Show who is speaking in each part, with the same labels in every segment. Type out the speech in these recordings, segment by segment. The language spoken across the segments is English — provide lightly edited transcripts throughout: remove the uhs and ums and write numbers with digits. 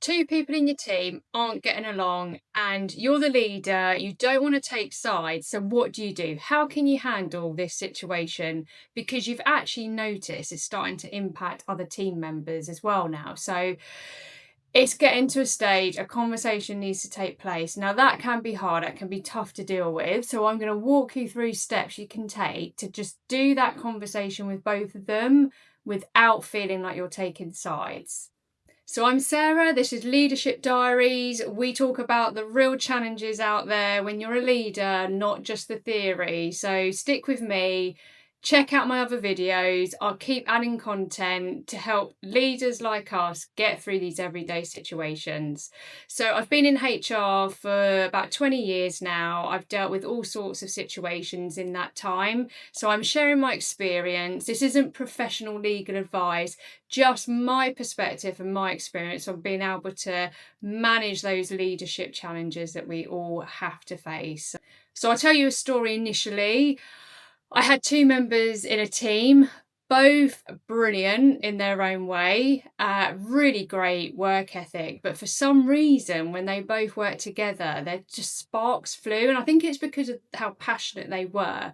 Speaker 1: Two people in your team aren't getting along and you're the leader, you don't want to take sides. So, what do? How can you handle this situation? Because you've actually noticed it's starting to impact other team members as well now. So, it's getting to a stage, a conversation needs to take place. Now, that can be hard, it can be tough to deal with. So, I'm going to walk you through steps you can take to just do that conversation with both of them without feeling like you're taking sides. So I'm Sarah, this is Leadership Diaries. We talk about the real challenges out there when you're a leader, not just the theory. So stick with me, check out my other videos. I'll keep adding content to help leaders like us get through these everyday situations. So I've been in HR for about 20 years now. I've dealt with all sorts of situations in that time. So I'm sharing my experience. This isn't professional legal advice, just my perspective and my experience of being able to manage those leadership challenges that we all have to face. So I'll tell you a story initially. I had two members in a team, both brilliant in their own way, really great work ethic. But for some reason, when they both worked together, their just sparks flew. And I think it's because of how passionate they were.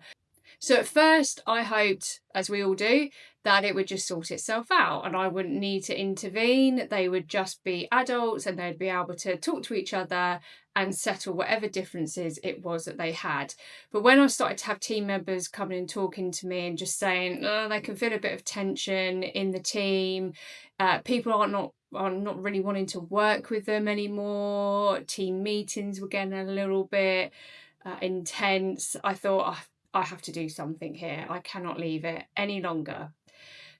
Speaker 1: So at first, I hoped, as we all do, that it would just sort itself out and I wouldn't need to intervene. They would just be adults and they'd be able to talk to each other and settle whatever differences it was that they had. But when I started to have team members coming and talking to me and just saying, oh, they can feel a bit of tension in the team, people are not really wanting to work with them anymore. Team meetings were getting a little bit intense. I thought, "Oh, I have to do something here. I cannot leave it any longer."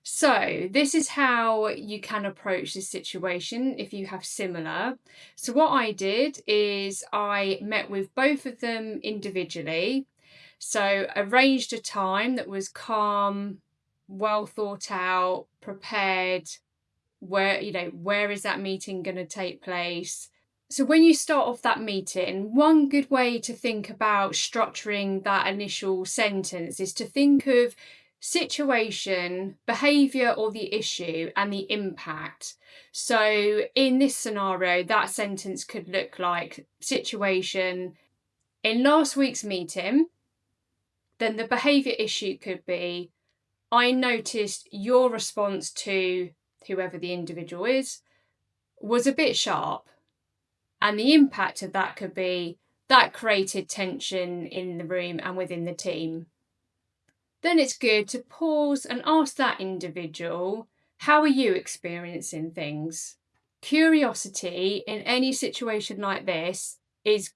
Speaker 1: So, this is how you can approach this situation if you have similar. So, what I did is I met with both of them individually. So, arranged a time that was calm, well thought out, prepared. Where is that meeting going to take place? So, when you start off that meeting, one good way to think about structuring that initial sentence is to think of situation, behaviour, or the issue and the impact. So, in this scenario, that sentence could look like situation in last week's meeting, then the behaviour issue could be I noticed your response to whoever the individual is was a bit sharp. And the impact of that could be that created tension in the room and within the team. Then it's good to pause and ask that individual, how are you experiencing things? Curiosity in any situation like this is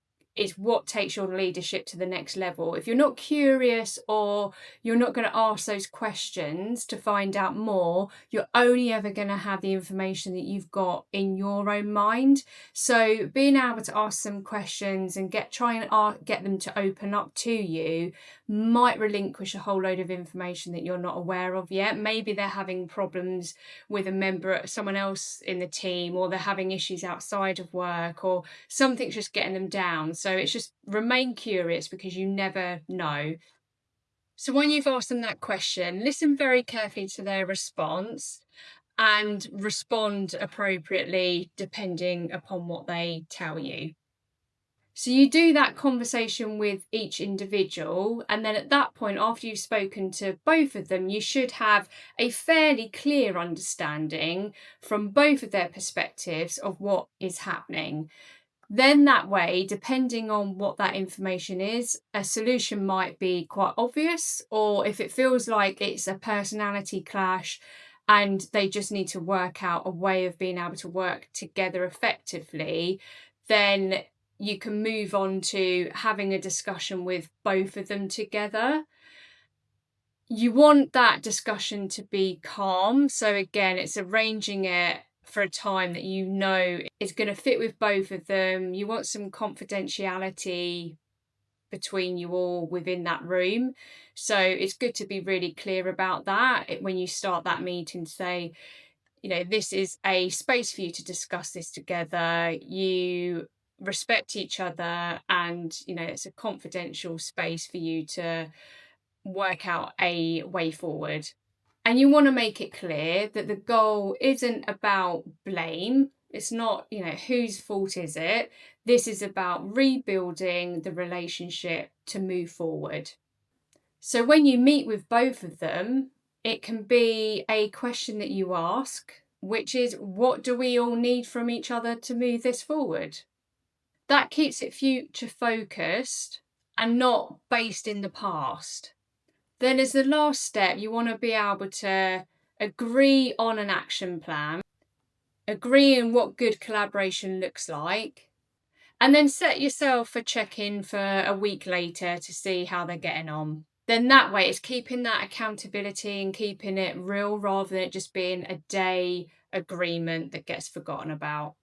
Speaker 1: what takes your leadership to the next level. If you're not curious or you're not going to ask those questions to find out more, you're only ever going to have the information that you've got in your own mind. So being able to ask some questions and try and get them to open up to you might relinquish a whole load of information that you're not aware of yet. Maybe they're having problems with a member, someone else in the team, or they're having issues outside of work, or something's just getting them down. So it's just remain curious because you never know. So when you've asked them that question, listen very carefully to their response and respond appropriately depending upon what they tell you. So you do that conversation with each individual, and then at that point, after you've spoken to both of them, you should have a fairly clear understanding from both of their perspectives of what is happening. Then that way, depending on what that information is, a solution might be quite obvious, or if it feels like it's a personality clash and they just need to work out a way of being able to work together effectively, then you can move on to having a discussion with both of them together. You want that discussion to be calm. So again, it's arranging it for a time that you know is going to fit with both of them. You want some confidentiality between you all within that room. So it's good to be really clear about that when you start that meeting, to say, this is a space for you to discuss this together. You respect each other and it's a confidential space for you to work out a way forward. And you want to make it clear that the goal isn't about blame, It's not, whose fault is it? This is about rebuilding the relationship to move forward. So when you meet with both of them, it can be a question that you ask, which is, what do we all need from each other to move this forward? That keeps it future focused and not based in the past. Then as the last step, you want to be able to agree on an action plan, agree on what good collaboration looks like, and then set yourself a check-in for a week later to see how they're getting on. Then that way it's keeping that accountability and keeping it real rather than it just being a day agreement that gets forgotten about.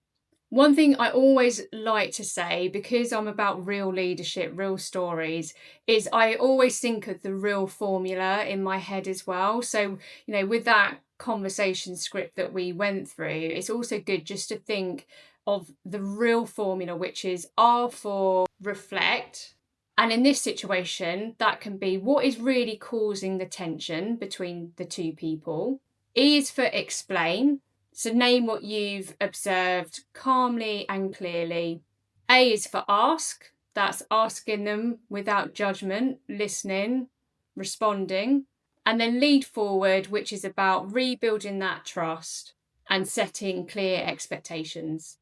Speaker 1: One thing I always like to say, because I'm about real leadership, real stories, is I always think of the real formula in my head as well. So, with that conversation script that we went through, it's also good just to think of the real formula, which is R for reflect. And in this situation, that can be what is really causing the tension between the two people. E is for explain. So name what you've observed calmly and clearly. A is for ask. That's asking them without judgment, listening, responding. And then lead forward, which is about rebuilding that trust and setting clear expectations.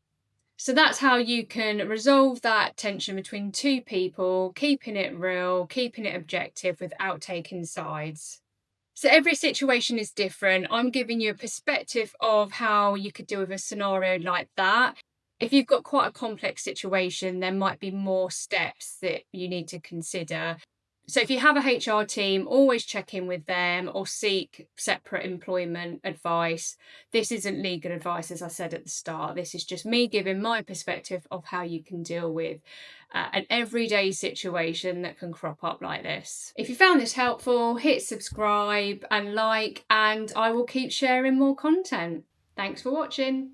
Speaker 1: So that's how you can resolve that tension between two people, keeping it real, keeping it objective without taking sides. So every situation is different. I'm giving you a perspective of how you could deal with a scenario like that. If you've got quite a complex situation, there might be more steps that you need to consider. So if you have a HR team, always check in with them or seek separate employment advice. This isn't legal advice, as I said at the start. This is just me giving my perspective of how you can deal with an everyday situation that can crop up like this. If you found this helpful, hit subscribe and like, and I will keep sharing more content. Thanks for watching.